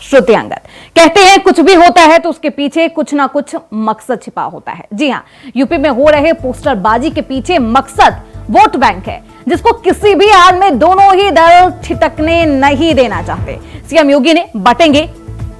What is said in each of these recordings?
श्रुतिअंगद कहते हैं कुछ भी होता है तो उसके पीछे कुछ ना कुछ मकसद छिपा होता है। जी हां, यूपी में हो रहे पोस्टरबाजी के पीछे मकसद वोट बैंक है, जिसको किसी भी हाल में दोनों ही दल छिटकने नहीं देना चाहते। सीएम योगी ने बटेंगे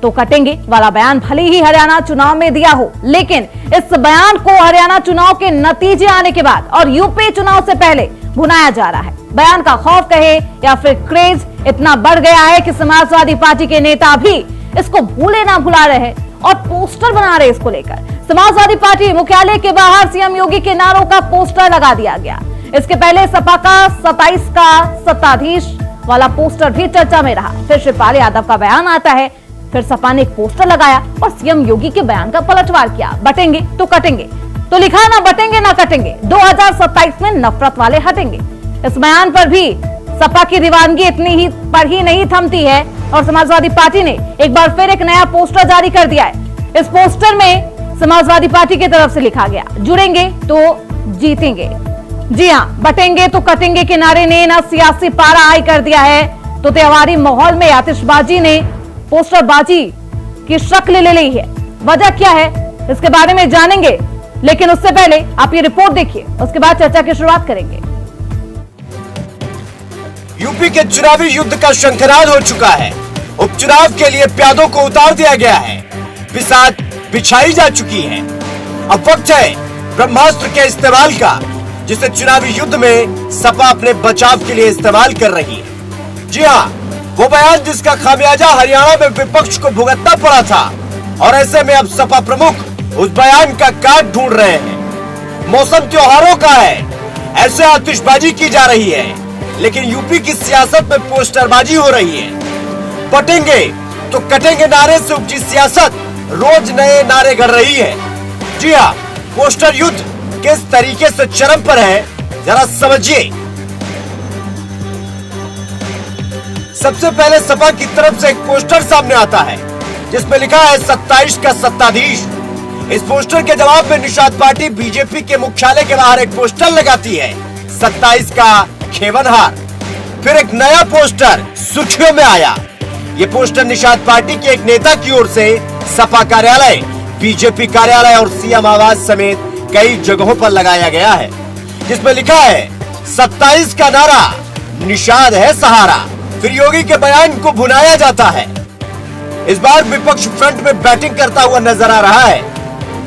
तो कटेंगे वाला बयान भले ही हरियाणा चुनाव में दिया हो, लेकिन इस बयान को हरियाणा चुनाव के नतीजे आने के बाद और यूपी चुनाव से पहले भुनाया जा रहा है। बयान का खौफ कहे या फिर क्रेज इतना बढ़ गया है कि समाजवादी पार्टी के नेता भी इसको भूले ना भुला रहे और पोस्टर बना रहे इसको लेकर। समाजवादी पार्टी मुख्यालय के बाहर सीएम योगी के नारों का पोस्टर लगा दिया गया। इसके पहले सपा का 27 का सत्ताधीश वाला पोस्टर भी चर्चा में रहा। फिर शिवपाल यादव का बयान आता है, फिर सपा ने एक पोस्टर लगाया और सीएम योगी के बयान का पलटवार किया। बटेंगे तो कटेंगे, तो लिखा ना बटेंगे ना कटेंगे, 2027 में नफरत वाले हटेंगे। इस बयान पर भी सपा की दीवानगी इतनी ही पर ही नहीं थमती है और समाजवादी पार्टी ने एक बार फिर एक नया पोस्टर जारी कर दिया है। इस पोस्टर में समाजवादी पार्टी की तरफ से लिखा गया, जुड़ेंगे तो जीतेंगे। जी हां, बटेंगे तो कटेंगे के नारे ने ना सियासी पारा हाई कर दिया है, तो त्योहारी माहौल में आतिशबाजी ने पोस्टरबाजी की शक्ल ले ली है। वजह क्या है इसके बारे में जानेंगे, लेकिन उससे पहले आप ये रिपोर्ट देखिए, उसके बाद चर्चा की शुरुआत करेंगे। यूपी के चुनावी युद्ध का शंखनाद हो चुका है। उपचुनाव के लिए प्यादों को उतार दिया गया है, बिसात बिछाई जा चुकी है। अब वक्त है ब्रह्मास्त्र के इस्तेमाल का, जिसे चुनावी युद्ध में सपा अपने बचाव के लिए इस्तेमाल कर रही है। जी हाँ, वो बयान जिसका खामियाजा हरियाणा में विपक्ष को भुगतना पड़ा था, और ऐसे में अब सपा प्रमुख उस बयान का काट ढूंढ रहे हैं। मौसम त्योहारों का है, ऐसे आतिशबाजी की जा रही है, लेकिन यूपी की सियासत में पोस्टरबाजी हो रही है। बटेंगे तो कटेंगे नारे से उपजी सियासत रोज नए नारे गढ़ रही है। जी हाँ, पोस्टर युद्ध किस तरीके से चरम पर है, जरा समझिए। सबसे पहले सपा की तरफ से एक पोस्टर सामने आता है, जिसमें लिखा है 27 का सत्ताधीश। इस पोस्टर के जवाब में निषाद पार्टी बीजेपी के मुख्यालय के बाहर एक पोस्टर लगाती है, 27 का खेवनहार। फिर एक नया पोस्टर सुर्खियों में आया। ये पोस्टर निषाद पार्टी के एक नेता की ओर से सपा कार्यालय, बीजेपी कार्यालय और सीएम आवास समेत कई जगहों पर लगाया गया है, जिसमें लिखा है 27 का नारा, निषाद है सहारा। फिर योगी के बयान को भुनाया जाता है। इस बार विपक्ष फ्रंट में बैटिंग करता हुआ नजर आ रहा है।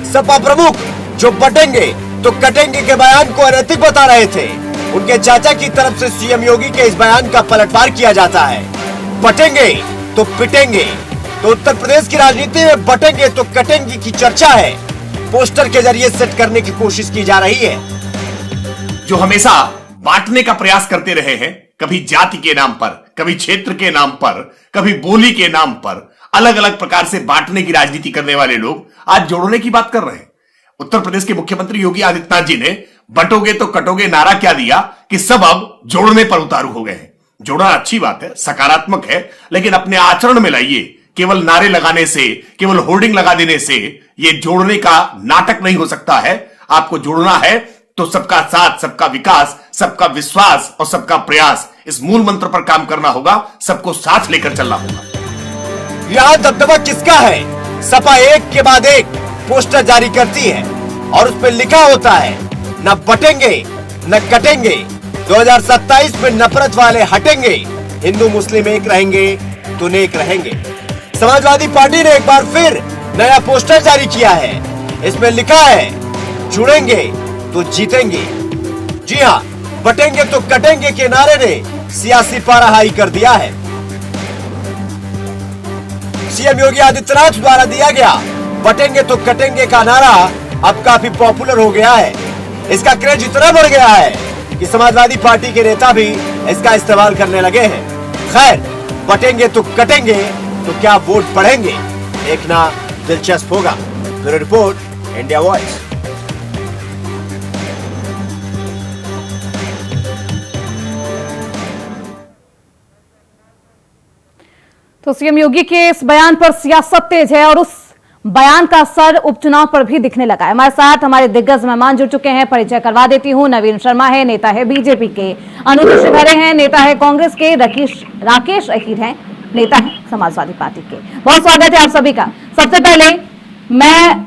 सपा प्रमुख जो बटेंगे तो कटेंगे के बयान को अनैतिक बता रहे थे, उनके चाचा की तरफ से सीएम योगी के इस बयान का पलटवार किया जाता है। बटेंगे तो पिटेंगे, तो उत्तर प्रदेश की राजनीति में बटेंगे तो कटेंगे की चर्चा है, पोस्टर के जरिए सेट करने की कोशिश की जा रही है। जो हमेशा बांटने का प्रयास करते रहे हैं, कभी जाति के नाम पर, कभी क्षेत्र के नाम पर, कभी बोली के नाम पर, अलग अलग प्रकार से बांटने की राजनीति करने वाले लोग आज जोड़ने की बात कर रहे हैं। उत्तर प्रदेश के मुख्यमंत्री योगी आदित्यनाथ जी ने बटोगे तो कटोगे नारा क्या दिया कि सब अब जोड़ने पर उतारू हो गए हैं। जोड़ना अच्छी बात है, सकारात्मक है, लेकिन अपने आचरण में लाइए। केवल नारे लगाने से, केवल होर्डिंग लगा देने से ये जोड़ने का नाटक नहीं हो सकता है। आपको जोड़ना है तो सबका साथ, सबका विकास, सबका विश्वास और सबका प्रयास, इस मूल मंत्र पर काम करना होगा। सबको साथ लेकर चलना होगा। यहां दबदबा किसका है? सपा एक के बाद एक पोस्टर जारी करती है और उस पर लिखा होता है, न बटेंगे न कटेंगे, 2027 में नफरत वाले हटेंगे, हिंदू मुस्लिम एक रहेंगे तो नेक रहेंगे। समाजवादी पार्टी ने एक बार फिर नया पोस्टर जारी किया है। इसमें लिखा है, जुड़ेंगे तो जीतेंगे। जी हाँ, बटेंगे तो कटेंगे के नारे ने सियासी पारा हाई कर दिया है। सीएम योगी आदित्यनाथ द्वारा दिया गया बटेंगे तो कटेंगे का नारा अब काफी पॉपुलर हो गया है। इसका क्रेज इतना बढ़ गया है कि समाजवादी पार्टी के नेता भी इसका इस्तेमाल करने लगे हैं। खैर, बटेंगे तो कटेंगे तो क्या वोट बढ़ेंगे, देखना दिलचस्प होगा। Bureau report, India voice. तो सीएम योगी के इस बयान पर सियासत तेज है और उस बयान का असर उपचुनाव पर भी दिखने लगा है। हमारे साथ हमारे दिग्गज मेहमान जुड़ चुके हैं, परिचय करवा देती हूं। नवीन शर्मा है, नेता है बीजेपी के। अनुज शिवहरे हैं, नेता है कांग्रेस के। राकेश अहीर हैं, नेता हैं समाजवादी पार्टी के। बहुत स्वागत है आप सभी का। सबसे पहले मैं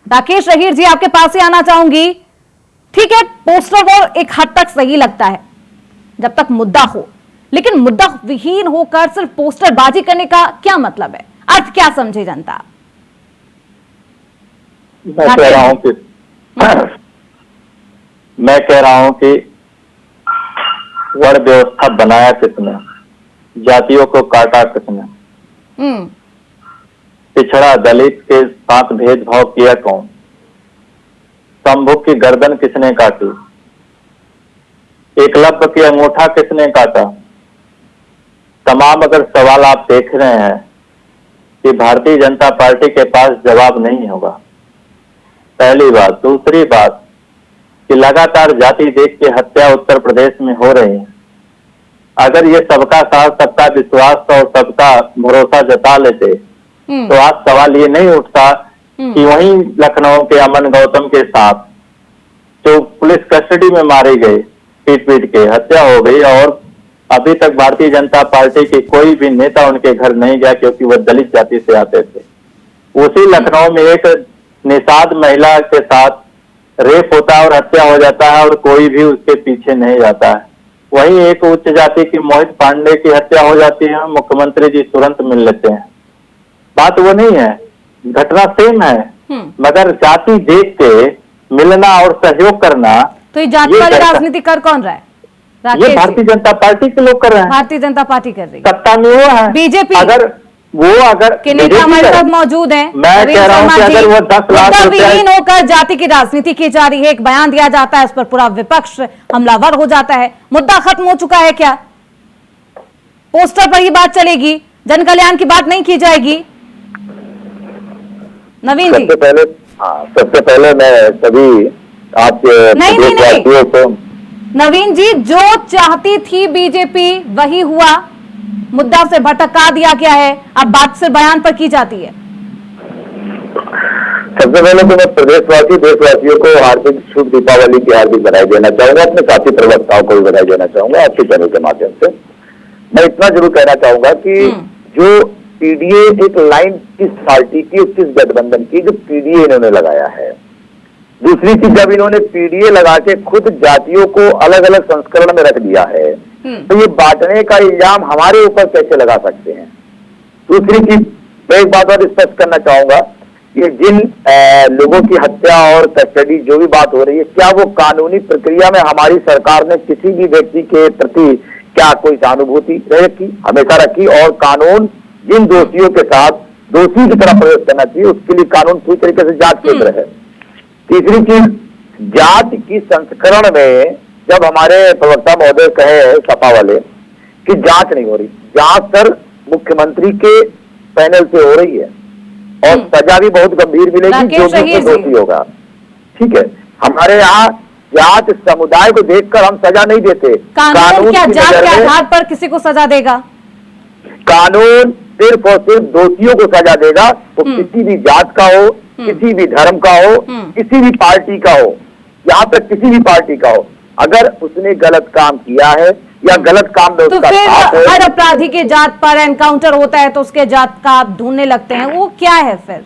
राकेश रहीर जी आपके पास ही आना चाहूंगी। ठीक है, पोस्टर वॉर एक हद तक सही लगता है जब तक मुद्दा हो, लेकिन मुद्दा विहीन होकर सिर्फ पोस्टरबाजी करने का क्या मतलब है? अर्थ क्या समझे जनता? मैं कह रहा हूं कि वर्ण व्यवस्था बनाया किसने, जातियों को काटा किसने, पिछड़ा दलित के साथ भेदभाव किया कौन, शंभू की गर्दन किसने काटी, एकलव्य की अंगूठा किसने काटा। तमाम अगर सवाल आप देख रहे हैं कि भारतीय जनता पार्टी के पास जवाब नहीं होगा, पहली बात। दूसरी बात कि लगातार जाति देख के हत्या उत्तर प्रदेश में हो रही है। अगर ये सबका साथ, सबका विश्वास और सबका भरोसा जता लेते तो आज सवाल ये नहीं उठता कि वहीं लखनऊ के अमन गौतम के साथ जो पुलिस कस्टडी में मारे गए, पीट पीट के हत्या हो गई और अभी तक भारतीय जनता पार्टी के कोई भी नेता उनके घर नहीं गया क्योंकि वह दलित जाति से आते थे। उसी लखनऊ में एक निषाद महिला के साथ रेप होता है और हत्या हो जाता है और कोई भी उसके पीछे नहीं जाता है। वहीं एक उच्च जाति की मोहित पांडे की हत्या हो जाती है, मुख्यमंत्री जी तुरंत मिल लेते हैं। बात वो नहीं है, घटना सेम है, मगर जाति देख के मिलना और सहयोग करना। तो ये जाति वाली राजनीति कर कौन रहा है? ये भारतीय जनता पार्टी के लोग कर रहे हैं। भारतीय जनता पार्टी कर रही है, सत्ता में वो है बीजेपी। अगर के नेता हमारे साथ मौजूद हैं। मैं कह रहा हूं कि अगर वो 10 लाख विहीन होकर जाति की राजनीति की जा रही है, एक बयान दिया जाता है, इस पर पूरा विपक्ष हमलावर हो जाता है। मुद्दा खत्म हो चुका है क्या? पोस्टर पर ही बात चलेगी, जन कल्याण की बात नहीं की जाएगी? नवीन जी, सबसे पहले मैं सभी आपके नहीं को नवीन जी, जो चाहती थी बीजेपी वही हुआ, मुद्दा से भटका दिया गया है, अब बात सिर्फ बयान पर की जाती है। सबसे पहले तो मैं प्रदेशवासी देशवासियों को हार्दिक शुभ दीपावली की हार्दिक बधाई देना चाहूंगा, अपने साथी प्रवक्ताओं को भी बधाई देना चाहूंगा आपके चैनल के माध्यम से। मैं इतना जरूर कहना चाहूंगा कि जो पीडीए एक लाइन किस पार्टी की, किस गठबंधन की, जो पीडीए इन्होंने लगाया है। दूसरी चीज, जब इन्होंने पीडीए लगा के खुद जातियों को अलग अलग संस्करण में रख दिया है, तो ये बांटने का इल्जाम हमारे ऊपर कैसे लगा सकते हैं। दूसरी चीज, मैं एक बात और स्पष्ट करना चाहूंगा कि जिन लोगों की हत्या और कस्टडी जो भी बात हो रही है, क्या वो कानूनी प्रक्रिया में हमारी सरकार ने किसी भी व्यक्ति के प्रति क्या कोई सहानुभूति रखी? हमेशा रखी। और कानून जिन दोषियों के साथ दोषी की तरह प्रवेश करना चाहिए, उसके लिए कानून पूरी तरीके से जांच केंद्र है। तीसरी चीज, जाति की संस्करण में जब हमारे प्रवक्ता महोदय कहे सपा वाले कि जांच नहीं हो रही, जांच सर मुख्यमंत्री के पैनल से हो रही है और सजा भी बहुत गंभीर मिलेगी जो भी दोषी होगा। ठीक है, हमारे यहाँ जात समुदाय को देखकर हम सजा नहीं देते। कानून क्या जात के आधार पर किसी को सजा देगा? कानून सिर्फ और सिर्फ दोषियों को सजा देगा, वो किसी भी जात का हो, किसी भी धर्म का हो, किसी भी पार्टी का हो, यहाँ तक किसी भी पार्टी का हो। अगर उसने गलत काम किया है या गलत काम में तो फिर हर अपराधी के जात पर एनकाउंटर होता है तो उसके जात का आप ढूंढने लगते हैं, वो क्या है फिर?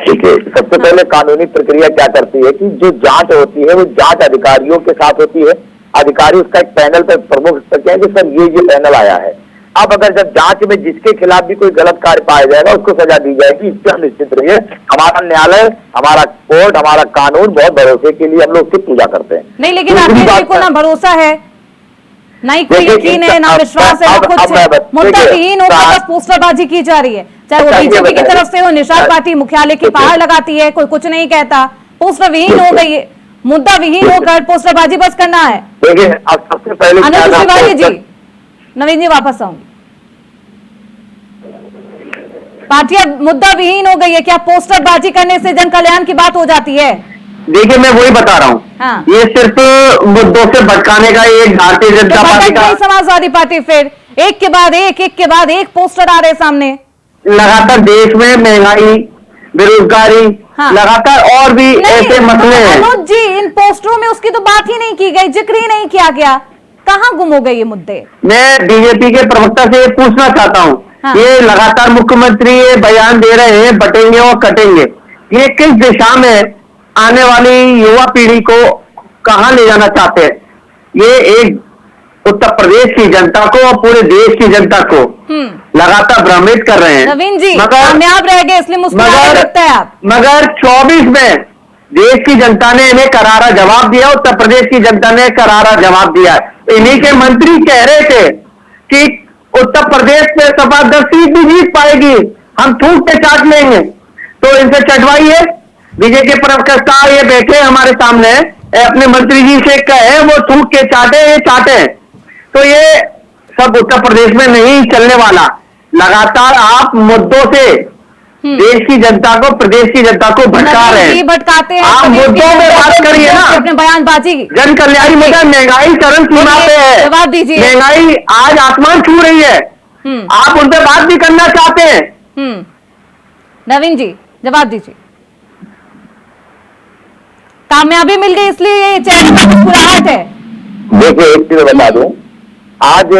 ठीक है, सबसे पहले कानूनी प्रक्रिया क्या करती है कि जो जांच होती है वो जांच अधिकारियों के साथ होती है। अधिकारी उसका एक पैनल पर प्रमुख सकते हैं कि सर ये पैनल आया है। अब अगर जब जांच में जिसके खिलाफ भी कोई गलत कार्य पाया जाएगा उसको सजा दी जाएगी, इससे हम निश्चित रहिए। हमारा न्यायालय, हमारा कोर्ट, हमारा कानून बहुत भरोसे के लिए हम लोग उसकी पूजा करते हैं। नहीं, लेकिन राकेश को ना भरोसा है, ना ही कोई यकीन है, ना विश्वास है, ना कुछ है। मुद्दा विहीन होकर बस पोस्टरबाजी की जा रही है, चाहे वो बीजेपी की तरफ से हो, निषाद पार्टी मुख्यालय की पहाड़ लगाती है, कोई कुछ नहीं कहता। पोस्टर विहीन हो गई है, मुद्दा विहीन होकर पोस्टरबाजी बस करना है। देखिए, अब सबसे पहले अनुज तिवारी जी, नवीन जी वापस आऊंगी। पार्टी अब मुद्दा विहीन हो गई है, क्या पोस्टरबाजी करने से जन कल्याण की बात हो जाती है? देखिए, मैं वही बता रहा हूँ। हाँ। ये सिर्फ मुद्दों से भटकाने का एक भारतीय जनता पार्टी का, समाजवादी पार्टी फिर एक के बाद एक पोस्टर आ रहे सामने। लगातार देश में महंगाई, बेरोजगारी, हाँ। लगातार और भी ऐसे मसले हैं। अनुज जी, इन पोस्टरों में उसकी तो बात ही नहीं की गई, जिक्र ही नहीं किया गया। कहाँ गुम हो गए ये मुद्दे? मैं बीजेपी के प्रवक्ता से ये पूछना चाहता हूँ, हाँ। ये लगातार मुख्यमंत्री ये बयान दे रहे हैं बटेंगे और कटेंगे, ये किस दिशा में आने वाली युवा पीढ़ी को कहाँ ले जाना चाहते हैं? ये एक उत्तर प्रदेश की जनता को और पूरे देश की जनता को लगातार भ्रमित कर रहे हैं। नवीन जी मगर कामयाब रह गए इसलिए मुस्कुराते लगता है आप। मगर 24 में देश की जनता ने इन्हें करारा जवाब दिया, उत्तर प्रदेश की जनता ने करारा जवाब दिया। इन्हीं के मंत्री कह रहे थे कि उत्तर प्रदेश में सपा 10 सीट भी जीत पाएगी, हम थूक के चाट लेंगे। तो इनसे चटवाइए, बीजेपी के प्रवक्ता ये बैठे हमारे सामने, अपने मंत्री जी से कहे वो थूक के चाटे, ये चाटे। तो ये सब उत्तर प्रदेश में नहीं चलने वाला। लगातार आप मुद्दों से देश की जनता को, प्रदेश की जनता को भटका रहे हैं। भटकाते हैं आप मुद्दों में बात करिए ना, अपने बयानबाजी। जन कल्याण मुद्दा, महंगाई चरम सीमा पे है, जवाब दीजिए। महंगाई आज आसमान छू रही है, आप उन पर बात भी करना चाहते हैं? नवीन जी जवाब दीजिए। कामयाबी मिल गई इसलिए ये चेहरे पर मुस्कुराहट है। देखिए एक चीज बता दूं, आज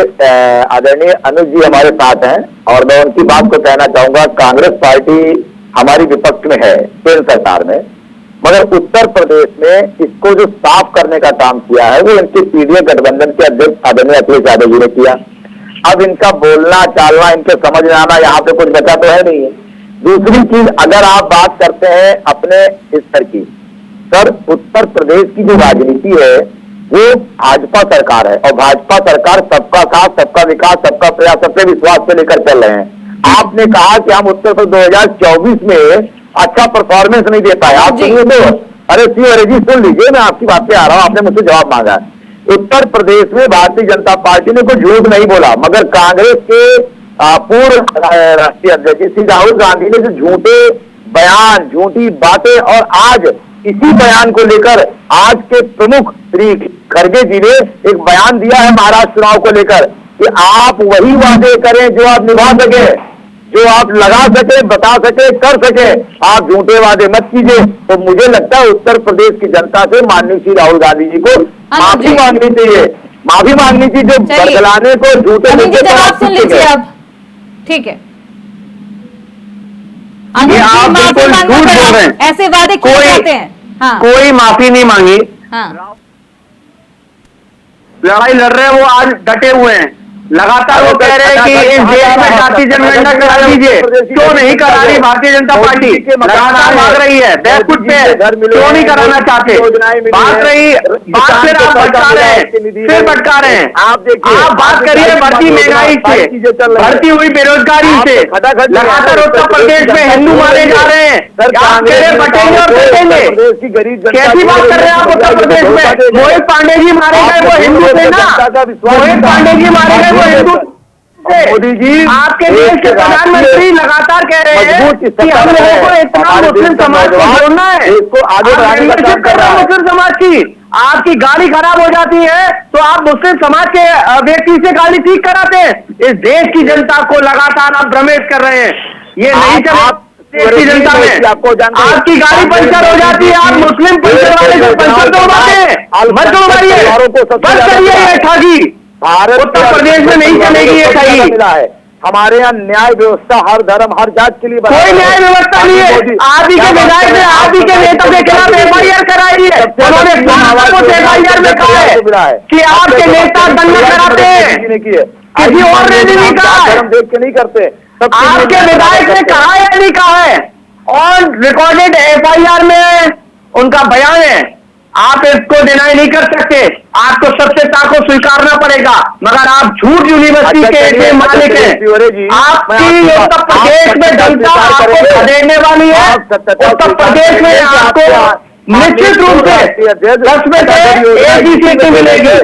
आदरणीय अनुज जी हमारे साथ हैं और मैं उनकी बात को कहना चाहूंगा, कांग्रेस पार्टी हमारी विपक्ष में है केंद्र सरकार में, मगर उत्तर प्रदेश में इसको जो साफ करने का काम किया है वो इनके पीडीए गठबंधन के अध्यक्ष आदरणीय अखिलेश यादव जी ने किया। अब इनका बोलना चालना, इनके समझ में आना, यहाँ पे कुछ बचा तो है नहीं है। दूसरी चीज, अगर आप बात करते हैं अपने स्तर की, सर उत्तर प्रदेश की जो राजनीति है वो भाजपा सरकार है और भाजपा सरकार सबका साथ, सबका विकास, सबका प्रयास, सबके विश्वास पे लेकर चल रहे हैं। आपने कहा कि हम उत्तर प्रदेश 2024 में अच्छा परफॉर्मेंस नहीं दे पाए, आप सुनिए तो, अरे जी सुन लीजिए, मैं आपकी बात पे आ रहा हूं, आपने मुझसे जवाब मांगा। उत्तर प्रदेश में भारतीय जनता पार्टी ने कोई झूठ नहीं बोला, मगर कांग्रेस के पूर्व राष्ट्रीय अध्यक्ष श्री राहुल गांधी ने जो झूठे बयान, झूठी बातें, और आज इसी बयान को लेकर आज के प्रमुख श्री खड़गे जी ने एक बयान दिया है महाराष्ट्र चुनाव को लेकर कि आप वही वादे करें जो आप निभा सके, जो आप लगा सके, बता सके, कर सके, आप झूठे वादे मत कीजिए। तो मुझे लगता है उत्तर प्रदेश की जनता से माननीय श्री राहुल गांधी जी को माफी मांगनी चाहिए, माफी मांगनी चाहिए जो बदलाने को झूठे जवाब सुन लीजिए अब, ठीक है। आप बिल्कुल झूठ बोल रहे हैं, ऐसे वादे किए जाते हैं। हाँ। कोई माफी नहीं मांगी। हाँ। लड़ाई लड़ रहे हैं, वो आज डटे हुए हैं, लगातार वो कह रहे हैं कि इस देश में जाति जनगणना करा दीजिए, क्यों नहीं करा रही भारतीय जनता पार्टी? लगातार मांग रही है, बैकफुट पे, क्यों नहीं कराना चाहते? बात फिर आप भटका रहे हैं, फिर भटका रहे हैं। आप बात करिए बढ़ती महंगाई से, बढ़ती हुई बेरोजगारी से, लगातार उत्तर प्रदेश में हिंदू मारे जा रहे हैं, आप कह रहे बटेंगे और कटेंगे, कैसी बात कर रहे हैं आप? उत्तर प्रदेश में मोहित पांडे जी मारे गए, वो हिंदू थे ना, मोहित पांडे जी मारे गए, वो हिंदू। मोदी जी आपके देश के प्रधानमंत्री लगातार कह रहे हैं कि हम लोगों को इतना मुस्लिम समाज को जोड़ना है, इसको आगे बढ़ाने कर रहा है मुस्लिम समाज की। आपकी गाड़ी खराब हो जाती है तो आप मुस्लिम समाज के व्यक्ति से गाड़ी ठीक कराते हैं। इस देश की जनता को लगातार आप भ्रमित कर रहे हैं, ये नहीं चला देश की जनता में। आपकी गाड़ी पंचर हो जाती है, आप मुस्लिम पंचर वाले से पंचर दौड़ाते हैं, मत दौड़ाइए, बंद करिए ये ठगी। उत्तर प्रदेश में नहीं चलेगी ये ठगी। हमारे यहाँ न्याय व्यवस्था हर धर्म हर जात के लिए कोई न्याय व्यवस्था नहीं है। आप ही के विधायक ने आप ही के नेता के खिलाफ FIR कराई है, उन्होंने FIR में कहा है कि आपके नेता दंगा कराते हैं, किसी और ने नहीं कहा है, धर्म देख के नहीं करते। आपके विधायक ने कहा है या नहीं कहा है? और रिकॉर्डेड FIR में उनका बयान है, आप इसको डिनाई नहीं कर सकते, आपको सत्यता को स्वीकारना पड़ेगा। मगर आप झूठ यूनिवर्सिटी के ऐसे मालिक हैं, आपकी उत्तर प्रदेश में जनता आपको खदेड़ने वाली है। उत्तर प्रदेश में आपको निश्चित रूप से 10 में से एक ही सीट मिलेगी।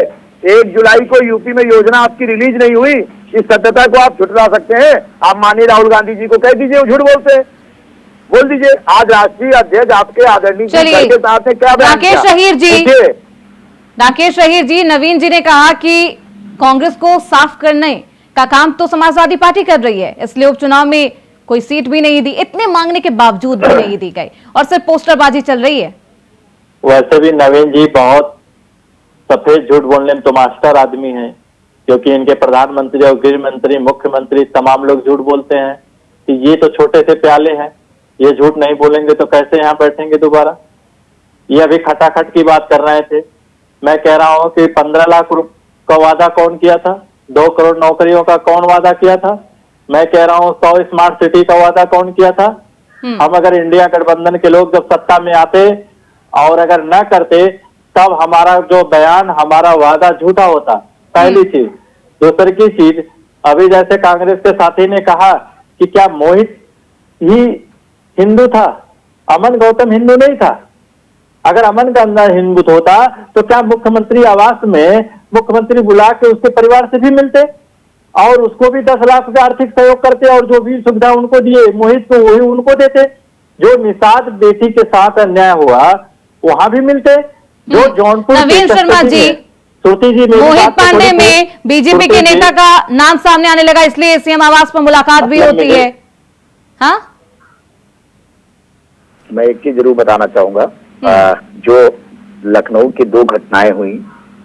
1 जुलाई को यूपी में योजना आपकी रिलीज नहीं हुई, इस सत्यता को आप छुटला सकते हैं। आप माननीय राहुल गांधी जी को कह दीजिए वो झूठ बोलते हैं, बोल दीजिए। आज राष्ट्रीय अध्यक्ष आपके आदरणीय के साथ में क्या राकेश शहीर जी, नवीन जी ने कहा कि कांग्रेस को साफ करने का काम तो समाजवादी पार्टी कर रही है, इसलिए उपचुनाव में कोई सीट भी नहीं दी, इतने मांगने के बावजूद भी नहीं दी गई और सिर्फ पोस्टरबाजी चल रही है। वैसे भी नवीन जी बहुत सफेद झूठ बोलने में तो मास्टर आदमी है, क्योंकि इनके प्रधानमंत्री और गृह मंत्री, मुख्यमंत्री तमाम लोग झूठ बोलते हैं कि ये तो छोटे से प्याले हैं, ये झूठ नहीं बोलेंगे तो कैसे यहाँ बैठेंगे दोबारा। ये अभी खटाखट की बात कर रहे थे। मैं कह रहा हूँ कि 15 लाख का वादा कौन किया था, 2 करोड़ नौकरियों का कौन वादा किया था। मैं कह रहा हूँ 100 स्मार्ट सिटी का वादा कौन किया था। हम अगर इंडिया गठबंधन के लोग जब सत्ता में आते और अगर न करते तब हमारा जो बयान, हमारा वादा झूठा होता, पहली चीज। दूसरी की चीज, अभी जैसे कांग्रेस के साथी ने कहा कि क्या मोहित ही हिंदू था, अमन गौतम हिंदू नहीं था। अगर अमन का अंदर हिंदू होता तो क्या मुख्यमंत्री आवास में मुख्यमंत्री बुला के उसके परिवार से भी मिलते और उसको भी 10 लाख का आर्थिक सहयोग करते और जो भी सुविधा उनको दिए मोहित को वही उनको देते। जो निषाद बेटी के साथ अन्याय हुआ वहां भी मिलते। जो जौनपुर नवीन शर्मा जी, श्रुति जी, मोहित पांडे में बीजेपी के नेता का नाम सामने आने लगा, इसलिए सीएम आवास पर मुलाकात भी होती है। हाँ, मैं एक चीज जरूर बताना चाहूंगा, जो लखनऊ की 2 घटनाएं हुई,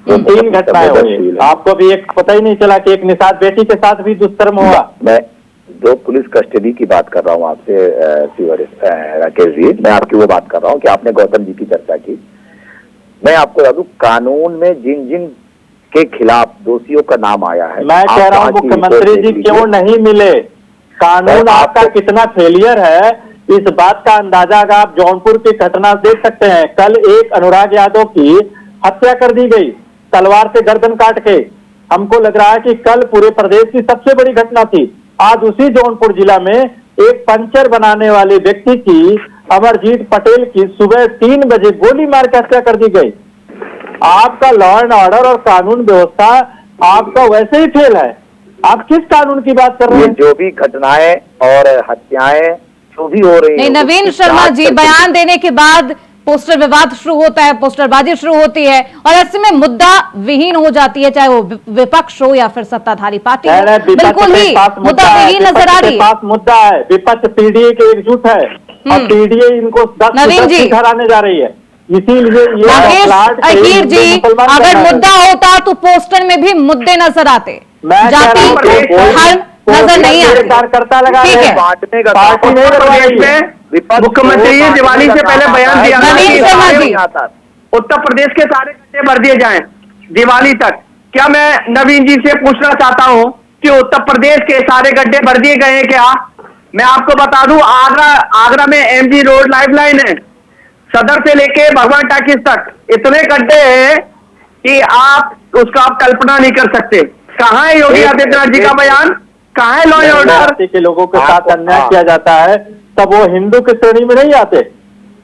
3 घटनाएं हुई, आपको भी एक पता ही नहीं चला कि एक निषाद बेटी के साथ भी दुष्कर्म हुआ। मैं जो पुलिस कस्टडी की बात कर रहा हूँ आपसे राकेश जी, मैं आपकी वो बात कर रहा हूँ कि आपने गौतम जी की चर्चा की। मैं आपको बता दूं, कानून में जिन जिन के खिलाफ दोषियों का नाम आया है, मैं कह रहा हूँ मुख्यमंत्री जी क्यों नहीं मिले। कानून आपका कितना फेलियर है, इस बात का अंदाजा अगर आप जौनपुर की घटना देख सकते हैं। कल एक अनुराग यादव की हत्या कर दी गई तलवार से गर्दन काट के। हमको लग रहा है कि कल पूरे प्रदेश की सबसे बड़ी घटना थी। आज उसी जौनपुर जिला में एक पंचर बनाने वाले व्यक्ति की, अमरजीत पटेल की, सुबह 3 बजे गोली मार के हत्या कर दी गई। आपका लॉ एंड ऑर्डर और कानून व्यवस्था आपका वैसे ही फेल है। आप किस कानून की बात कर रहे हैं? जो भी घटनाएं और हत्याएं जो भी हो रही नहीं, नवीन शर्मा जी, बयान देने के बाद पोस्टर विवाद शुरू होता है, पोस्टरबाजी शुरू होती है और ऐसे में मुद्दा विहीन हो जाती है, चाहे वो विपक्ष हो या फिर सत्ताधारी पार्टी हो। बिल्कुल ही मुद्दा विहीन नजर आ रही है। मुद्दा है, विपक्ष पीडीए के एकजुट है और पीडीए इनको 10 घर आने जा रही है। इसीलिए ये अहीर जी, अगर मुद्दा होता तो पोस्टर में भी मुद्दे नजर आते, जाति धर्म नजर नहीं आते। कार्यकर्ता लगा ठीक है, पार्टी नहीं प्रदेश में मुख्यमंत्री ने दिवाली से पहले बयान दिया था उत्तर प्रदेश के सारे गड्ढे भर दिए जाएं दिवाली तक। क्या मैं नवीन जी से पूछना चाहता हूं कि उत्तर प्रदेश के सारे गड्ढे भर दिए गए हैं क्या? मैं आपको बता दूं, आगरा में एमजी रोड लाइफलाइन है, सदर से लेके भगवान टाकिस तक इतने गड्ढे हैं कि आप उसका आप कल्पना नहीं कर सकते। कहाँ है योगी आदित्यनाथ जी का बयान? कहाँ है लॉ एंड ऑर्डर? के लोगों के साथ अन्याय किया जाता है तब वो हिंदू की श्रेणी में नहीं आते।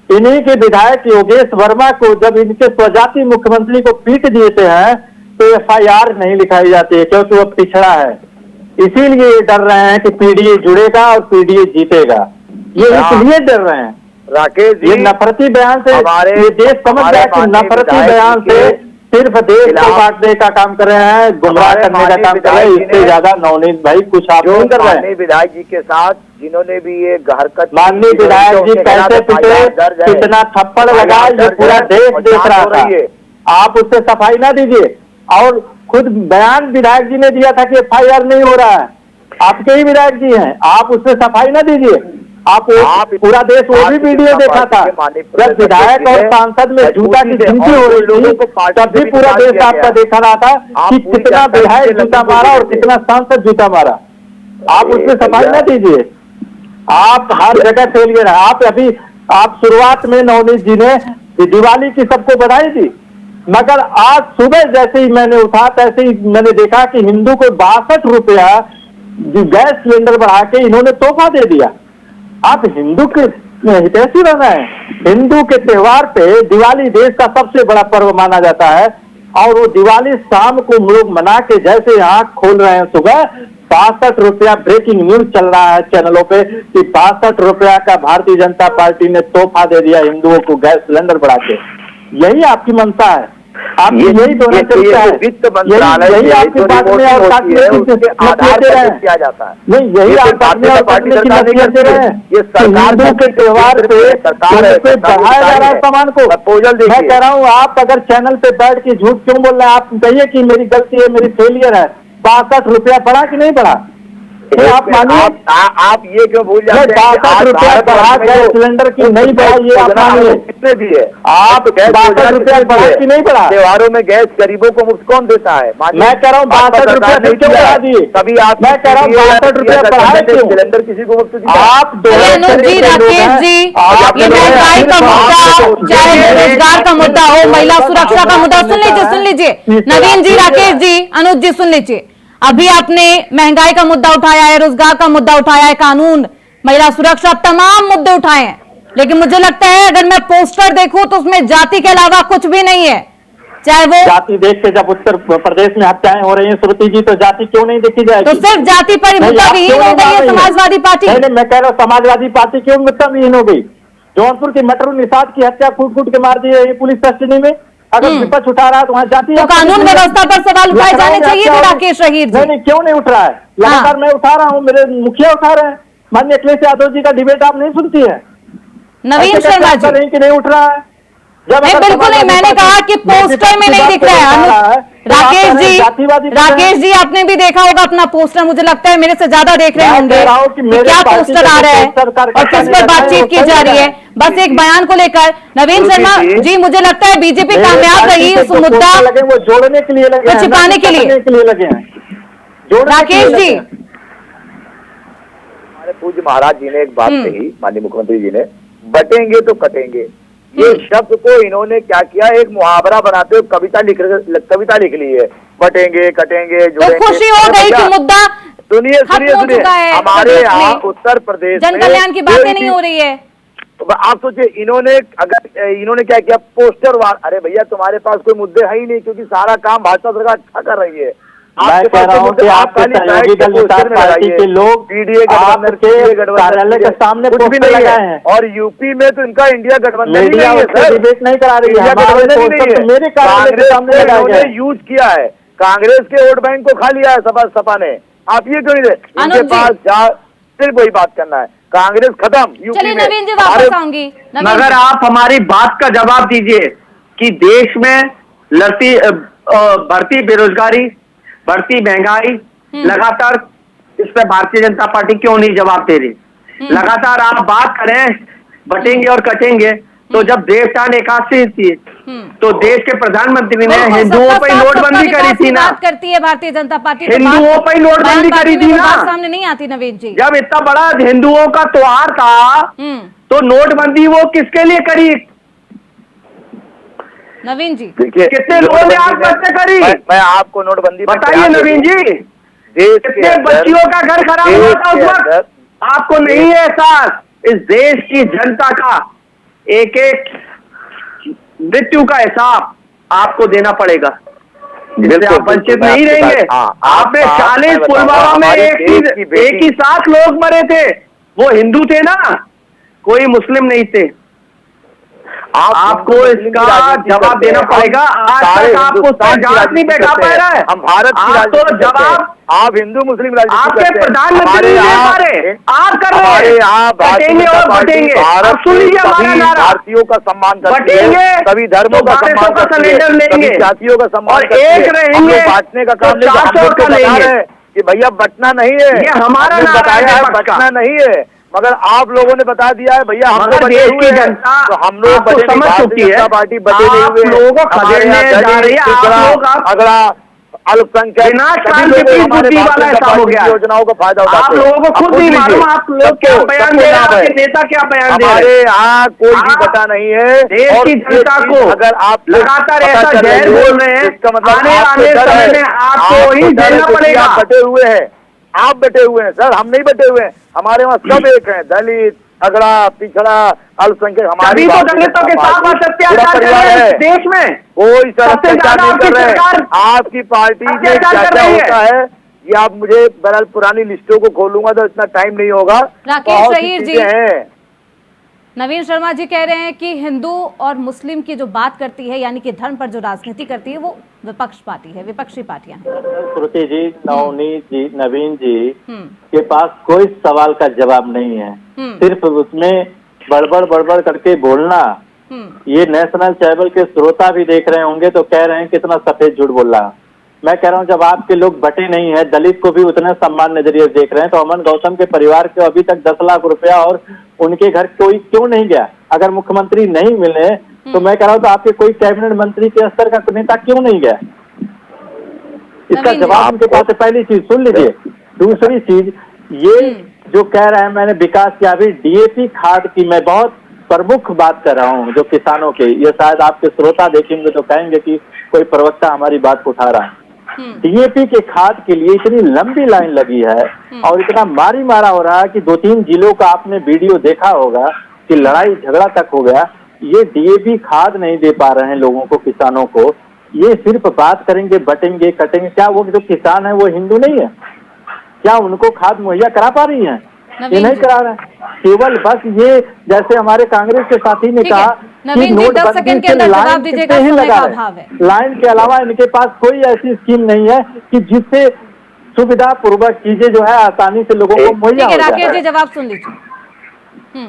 इन्हीं के विधायक योगेश वर्मा को जब इनके स्वजाति मुख्यमंत्री को पीट देते हैं तो एफआईआर नहीं लिखाई जाती है, क्योंकि वो पिछड़ा है। इसीलिए ये डर रहे हैं कि पीडीए जुड़ेगा और पीडीए जीतेगा। ये इसलिए डर रहे हैं राकेश जी, ये नफरती बयान से ये देश समझ गया कि नफरती बयान से सिर्फ देश को बांटने का काम कर रहे हैं, गुमराह करने का काम कर रहे हैं। इससे ज्यादा नवनीत भाई कुछ आप नहीं कर रहे हैं। विधायक जी के साथ जिन्होंने भी ये हरकत, माननीय विधायक जी कैसे पिटे, कितना थप्पड़ लगा, ये पूरा देश देख रहा था। आप उससे सफाई ना दीजिए। और खुद बयान विधायक जी ने दिया था कि एफआईआर नहीं हो रहा है, आपके ही विधायक जी हैं, आप उससे सफाई ना दीजिए। आप पूरा देश वो भी वीडियो देखा था जब विधायक और सांसद में जूता की गिनती हो रही थी, तब भी पूरा देश आपका देखा रहा था कि कितना विधायक जूता मारा और कितना सांसद जूता मारा। आप उसमें सफाई ना दीजिए। आप हर जगह फेलियर है। आप शुरुआत में नवनीत जी ने दिवाली की सबको बधाई दी, मगर आज सुबह जैसे ही मैंने उठा तैसे ही मैंने देखा कि हिंदू को 62 रुपया गैस सिलेंडर बढ़ा के इन्होंने तोहफा दे दिया। आप हिंदू के हितैषी बन रहे हैं। हिंदू के त्योहार पे दिवाली देश का सबसे बड़ा पर्व माना जाता है और वो दिवाली शाम को लोग मना के जैसे आंख खोल रहे हैं सुबह 62 रुपया, ब्रेकिंग न्यूज चल रहा है चैनलों पे कि 62 रुपया का भारतीय जनता पार्टी ने तोहफा दे दिया हिंदुओं को गैस सिलेंडर बढ़ा के। यही आपकी मंशा है। आप यही दोनों तरीका है, वित्त मंत्रालय यही आपकी बात में और आधार पर किया जाता है। नहीं, यही आप भारतीय पार्टी सरकार नहीं करते रहे, ये सरकार के त्योहार पे बढ़ाया जा रहा है सामान को। प्रपोजल मैं कह रहा हूँ, आप अगर चैनल पे बैठ के झूठ क्यों बोल रहे हैं? आप कहिए कि मेरी गलती है, मेरी फेलियर है। 62 रुपया बढ़ा कि नहीं बढ़ा? आप मानिए, आप ये क्यों भूल जाते हैं? 62 रुपया बढ़ा गैस सिलेंडर की नहीं बढ़ा, ये आप मानिए। कितने दिए आप 62 रुपया बढ़ा कि नहीं बढ़ा? त्योहारों में गैस गरीबों को मुफ्त कौन देता है? मैं कह रहा हूँ 62 रुपया फिर क्यों बढ़ा दिए? तभी आप, मैं कह रहा हूँ 62 रुपया बढ़ाए क्यों? सिलेंडर किसी को मुफ्त दिया? आप अनुज जी, राकेश जी, ये महंगाई का मुद्दा, चाहे रोजगार का मुद्दा हो, महिला सुरक्षा का मुद्दा, सुन लीजिए नवीन जी, राकेश जी, अनुज जी, सुन लीजिए। अभी आपने महंगाई का मुद्दा उठाया है, रोजगार का मुद्दा उठाया है, कानून, महिला सुरक्षा, तमाम मुद्दे उठाए हैं, लेकिन मुझे लगता है अगर मैं पोस्टर देखूं तो उसमें जाति के अलावा कुछ भी नहीं है। चाहे वो जाति देख के, जब उत्तर प्रदेश में हत्याएं हो रही हैं श्रुति जी, तो जाति क्यों नहीं देखी जाएगी? तो सिर्फ जाति पर मुद्दा विहीन हो गई है समाजवादी पार्टी। नहीं, मैं कह रहा हूँ समाजवादी पार्टी क्यों मुद्दा विहीन हो गई? जौनपुर की मटरू निषाद की हत्या कूट के मार दी है पुलिस कस्टडी में। अगर विपक्ष उठा रहा है तो वहाँ जाति, तो कानून व्यवस्था पर सवाल उठाए जाने चाहिए थे राकेश रहीर जी। नहीं, क्यों नहीं उठ रहा है? लगातार मैं उठा रहा हूँ, मेरे मुखिया उठा रहे हैं। माननीय अखिलेश यादव जी का डिबेट आप नहीं सुनती है? नवीन शर्मा जी नहीं कि नहीं उठ रहा है? नहीं, बिल्कुल नहीं, मैंने कहा कि पोस्टर में नहीं दिख रहा है। राकेश जी, आपने भी देखा होगा अपना पोस्टर, मुझे लगता है मेरे से ज्यादा देख रहे होंगे कि क्या पोस्टर आ रहा है और किस पर बातचीत की जा रही है। बस एक बयान को लेकर नवीन शर्मा जी, मुझे लगता है बीजेपी कामयाब रही उस मुद्दा वो जोड़ने के लिए लगे, छिपाने के लिए लगे हैं। राकेश जी, हमारे पूज्य महाराज जी ने एक बात कही, माननीय मुख्यमंत्री जी ने, बटेंगे तो कटेंगे। ये शब्द को इन्होंने क्या किया, एक मुहावरा बनाते हुए कविता लिख ली है, बटेंगे कटेंगे तो खुशी हो गई कि मुद्दा सुनिए हमारे यहाँ उत्तर प्रदेश जन कल्याण की बातें नहीं हो रही है। आप सोचिए, इन्होंने क्या किया, पोस्टर वार। अरे भैया, तुम्हारे पास कोई मुद्दे है ही नहीं, क्योंकि सारा काम भाजपा सरकार अच्छा कर रही है। मैं कह रहा हूँ कि आपके सहयोगी दल निषाद पार्टी के लोग आपके कार्यालय के सामने कुछ भी नहीं है, और यूपी में तो इनका इंडिया गठबंधन डिबेट नहीं करा रही है। मेरे कार्यालय के सामने इन्होंने यूज किया है, कांग्रेस के वोट बैंक को खा लिया है सपा ने। आप ये क्यों नहीं दे? इनके पास सिर्फ वही बात करना है, कांग्रेस खत्म। चलिए नवीन जी, वापस आऊंगी। मगर आप हमारी बात का जवाब दीजिए कि देश में बढ़ती बेरोजगारी, बढ़ती महंगाई, लगातार इस पर भारतीय जनता पार्टी क्यों नहीं जवाब दे रही? लगातार आप बात करें बटेंगे और कटेंगे, तो जब देवचान एकादशी थी तो देश के प्रधानमंत्री ने हिंदुओं पर नोटबंदी करी थी ना। बात करती है भारतीय जनता पार्टी, हिंदुओं पर नोटबंदी करी थी ना, सामने नहीं आती नवीन जी। जब इतना बड़ा हिंदुओं का त्योहार था तो नोटबंदी वो किसके लिए करी? नवीन जी, कितने लोगों ने आज बच्चे करी? मैं आपको नोटबंदी बताइए नवीन जी, कितने बच्चियों का घर खराब हुआ था उस वक्त? आपको नहीं है एहसास? इस देश की जनता का एक एक मृत्यु का हिसाब आपको देना पड़ेगा, जिससे आप वंचित नहीं रहेंगे। आपने 40 पुलवामा में एक ही साथ लोग मरे थे, वो हिंदू थे ना, कोई मुस्लिम नहीं थे। आपको इसका जवाब देना पड़ेगा। आज तक आपको जांच नहीं बैठा पा रहा है। हम भारत की राजनीति तो जवाब आप हिंदू मुस्लिम राजनीति आपके प्रधानमंत्री नहीं दे पा रहे, आप कर रहे हैं। बटेंगे और बटेंगे। सुन लीजिए हमारा नारा, भारतीयों का सम्मान करते हैं, सभी धर्मों का सम्मान करते हैं, सभी जातियों का सम्मान करते हैं, एक रहेंगे, बांटने का काम नहीं कि भैया बटना नहीं है, ये हमारा बताया है बटना नहीं है, मगर आप लोगों ने बता दिया है भैया हम लोग देश की जनता तो हम लोग समझ चुकी है, पार्टी बचे नहीं हुए, लोगों को खदेड़ने जा रही है। अगला अल्पसंख्यक योजनाओं का फायदा उठाते आप लोगों को खुद नहीं मालूम, आप लोग क्या बयान दे रहे हैं, नेता क्या बयान दे रहे हैं? हमारे यहाँ कोई भी बता नहीं है। देश की जनता को अगर आप लगातार ऐसा जहर बोल रहे हैं, इसका मतलब आने वाले समय में आपको ही झेलना पड़ेगा। बटे हुए हैं, आप बटे हुए हैं सर, हम नहीं बटे हुए हैं। हमारे वहाँ सब एक हैं, दलित, अगड़ा, पिछड़ा, अल्पसंख्यक। हमारी तो दलितों के साथ अत्याचार कर रहे हैं देश में, कोई सर अत्याचार नहीं कर रहे हैं। आपकी पार्टी में क्या क्या होता है ये आप मुझे बहरहाल पुरानी लिस्टों को खोलूंगा तो इतना टाइम नहीं होगा। राकेश रहीर जी, नवीन शर्मा जी कह रहे हैं कि हिंदू और मुस्लिम की जो बात करती है, यानी कि धर्म पर जो राजनीति करती है, वो विपक्ष पार्टी है, विपक्षी पार्टियां हैं। श्रुति जी, नवनीत जी, नवीन जी के पास कोई सवाल का जवाब नहीं है, सिर्फ उसमें बड़बड़ करके बोलना। ये नेशनल चैनल के श्रोता भी देख रहे होंगे तो कह रहे हैं कितना सफेद झूठ बोल रहा। मैं कह रहा हूँ जब आपके लोग बटे नहीं है, दलित को भी उतने सम्मान नजरिए से देख रहे हैं, तो अमन गौतम के परिवार को अभी तक 10 लाख रुपया और उनके घर कोई क्यों नहीं गया? अगर मुख्यमंत्री नहीं मिले तो मैं कह रहा हूँ तो आपके कोई कैबिनेट मंत्री के स्तर का नेता क्यों नहीं गया? इसका जवाब उनके पास है। पहली चीज सुन लीजिए। दूसरी चीज, ये जो कह रहे हैं मैंने विकास किया, अभी डीएपी खाद की मैं बहुत प्रमुख बात कर रहा हूँ जो किसानों के, ये शायद आपके श्रोता देखेंगे तो कहेंगे कि कोई प्रवक्ता हमारी बात को उठा रहा है। डीएपी के खाद के लिए इतनी लंबी लाइन लगी है और इतना मारा हो रहा है कि 2-3 जिलों का आपने वीडियो देखा होगा कि लड़ाई झगड़ा तक हो गया। ये डीएपी खाद नहीं दे पा रहे हैं लोगों को, किसानों को। ये सिर्फ बात करेंगे, बटेंगे, कटेंगे। क्या वो जो किसान है वो हिंदू नहीं है? क्या उनको खाद मुहैया करा पा रही है? ये नहीं करा रहे हैं। केवल बस ये जैसे हमारे कांग्रेस के साथी ने कहा कि नोटबंदी से लाइन कितने ही लगा है, लाइन के अलावा इनके पास कोई ऐसी स्कीम नहीं है कि जिससे सुविधा पूर्वक चीजें जो है आसानी से लोगों को मुहैया हो जाए। राकेश जी जवाब सुन लीजिए।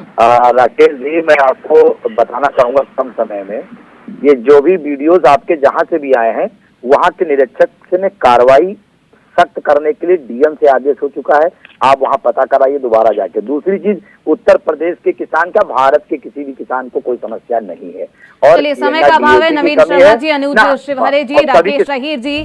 राकेश जी, मैं आपको बताना चाहूंगा कम समय में ये जो भी वीडियोस आपके जहां से भी आए हैं, वहां के निरीक्षक ने कार्रवाई सख्त करने के लिए डीएम से आदेश हो चुका है। आप वहां पता कराइए दोबारा जाके। दूसरी चीज, उत्तर प्रदेश के किसान का भारत के किसी भी किसान को कोई समस्या नहीं है। और चलिए, समय का अभाव है। नवीन शर्मा जी, अनूज शिवहरे जी, राकेश अहीर जी,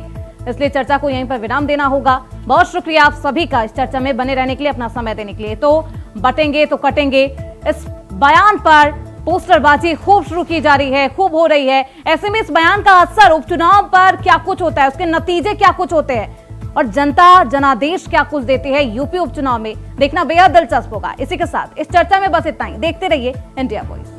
इसलिए चर्चा को यहीं पर विराम देना होगा। बहुत शुक्रिया आप सभी का इस चर्चा में बने रहने के लिए, अपना समय देने के लिए। तो बटेंगे तो कटेंगे, इस बयान पर पोस्टरबाजी खूब शुरू की जा रही है, खूब हो रही है। ऐसे में इस बयान का असर उपचुनाव पर क्या कुछ होता है, उसके नतीजे क्या कुछ होते हैं और जनता जनादेश क्या कुछ देती है यूपी उपचुनाव में, देखना बेहद दिलचस्प होगा। इसी के साथ इस चर्चा में बस इतना ही। देखते रहिए इंडिया वॉइस।